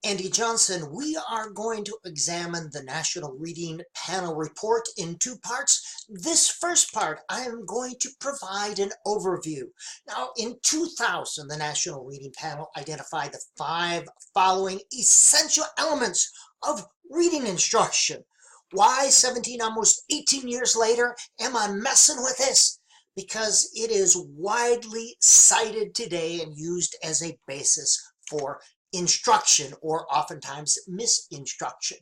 Andy Johnson, we are going to examine the National Reading Panel report in two parts. This first part, I am going to provide an overview. Now, in 2000, the National Reading Panel identified the 5 following essential elements of reading instruction. Why 17, almost 18 years later, am I messing with this? Because it is widely cited today and used as a basis for instruction, or oftentimes misinstruction.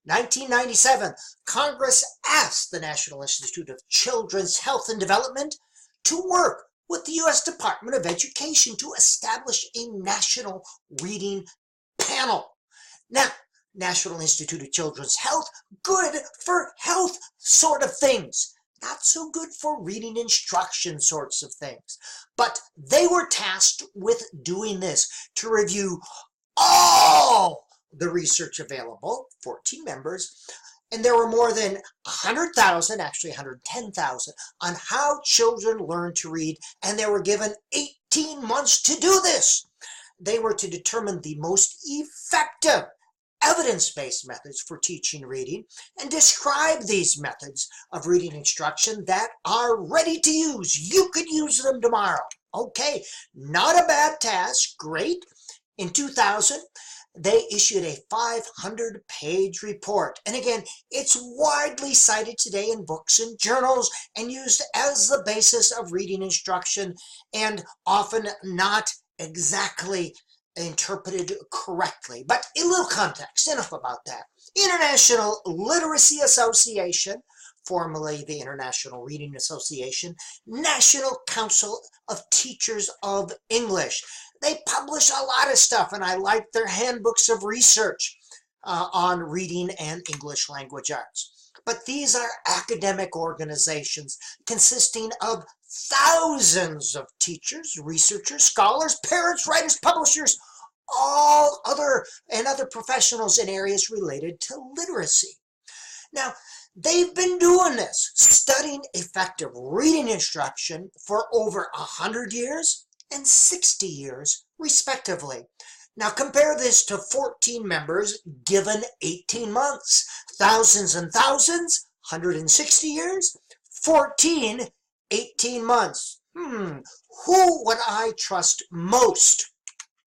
1997, Congress asked the National Institute of Children's Health and Development to work with the U.S. Department of Education to establish a national reading panel. Now, National Institute of Children's Health, good for health sort of things. Not so good for reading instruction sorts of things. But they were tasked with doing this, to review all the research available, 14 members, and there were more than 100,000, actually 110,000, on how children learn to read, and they were given 18 months to do this. They were to determine the most effective evidence-based methods for teaching reading and describe these methods of reading instruction that are ready to use. You could use them tomorrow. Okay, not a bad task, great. In 2000, they issued a 500-page report. And again, it's widely cited today in books and journals and used as the basis of reading instruction, and often not exactly interpreted correctly. But a little context, enough about that. International Literacy Association, formerly the International Reading Association, National Council of Teachers of English. They publish a lot of stuff, and I like their handbooks of research on reading and English language arts. But these are academic organizations consisting of thousands of teachers, researchers, scholars, parents, writers, publishers, all other professionals in areas related to literacy. Now, they've been doing this, studying effective reading instruction for over 100 years and 60 years, respectively. Now compare this to 14 members given 18 months. Thousands and thousands, 160 years, 14, 18 months. Who would I trust most?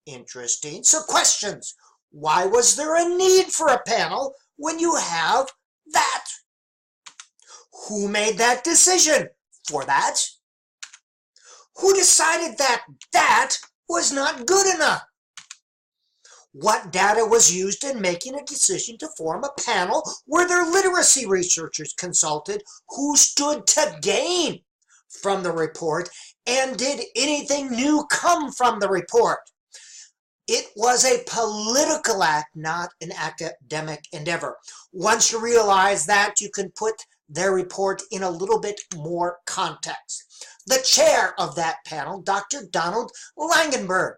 Interesting. So questions. Why was there a need for a panel when you have that? Who made that decision for that? Who decided that that was not good enough? What data was used in making a decision to form a panel? Were there literacy researchers consulted? Who stood to gain from the report? And did anything new come from the report? It was a political act, not an academic endeavor. Once you realize that, you can put their report in a little bit more context. The chair of that panel, Dr. Donald Langenberg.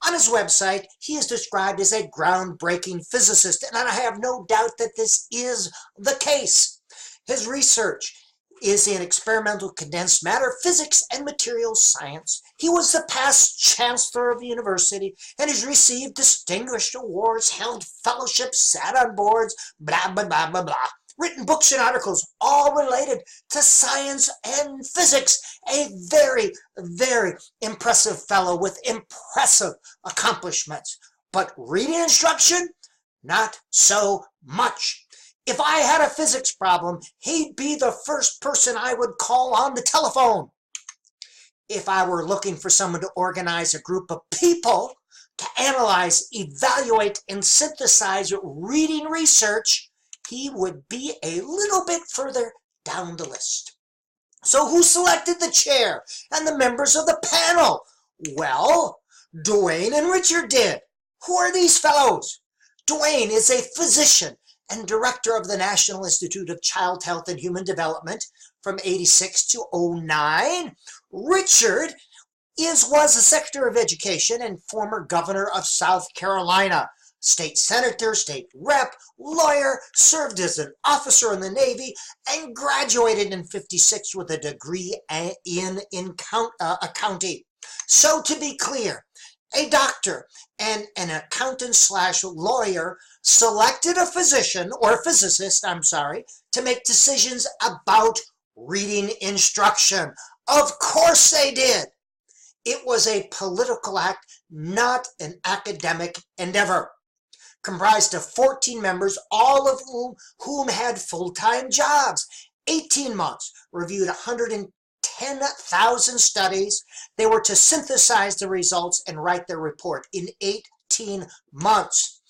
On his website, he is described as a groundbreaking physicist, and I have no doubt that this is the case. His research is in experimental condensed matter physics and materials science. He was the past chancellor of the university and has received distinguished awards, held fellowships, sat on boards, blah, blah, blah, blah, blah. Written books and articles, all related to science and physics. A very, very impressive fellow with impressive accomplishments. But reading instruction, not so much. If I had a physics problem, he'd be the first person I would call on the telephone. If I were looking for someone to organize a group of people to analyze, evaluate, and synthesize reading research, he would be a little bit further down the list. So who selected the chair and the members of the panel? Well, Dwayne and Richard did. Who are these fellows? Dwayne is a physician and director of the National Institute of Child Health and Human Development from '86 to '09. Richard was the Secretary of Education and former governor of South Carolina. State senator, state rep, lawyer, served as an officer in the Navy, and graduated in '56 with a degree in accounting. So to be clear, A doctor and an accountant slash lawyer selected a physician or physicist, to make decisions about reading instruction. Of course they did. It was a political act, not an academic endeavor. Comprised of 14 members, all of whom had full-time jobs. 18 months, reviewed 110,000 studies. They were to synthesize the results and write their report in 18 months.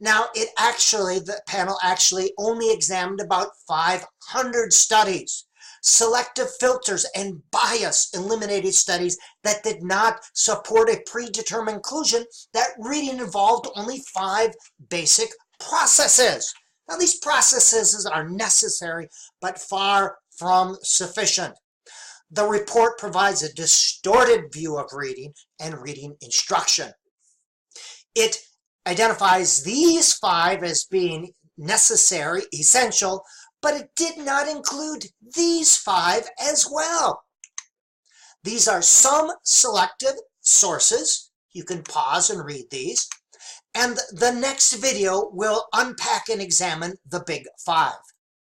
Now, the panel actually only examined about 500 studies. Selective filters and bias eliminated studies that did not support a predetermined conclusion that reading involved only 5 basic processes. Now, these processes are necessary, but far from sufficient. The report provides a distorted view of reading and reading instruction. It identifies these 5 as being necessary, essential, but it did not include these 5 as well. These are some selective sources. You can pause and read these. And the next video will unpack and examine the big 5.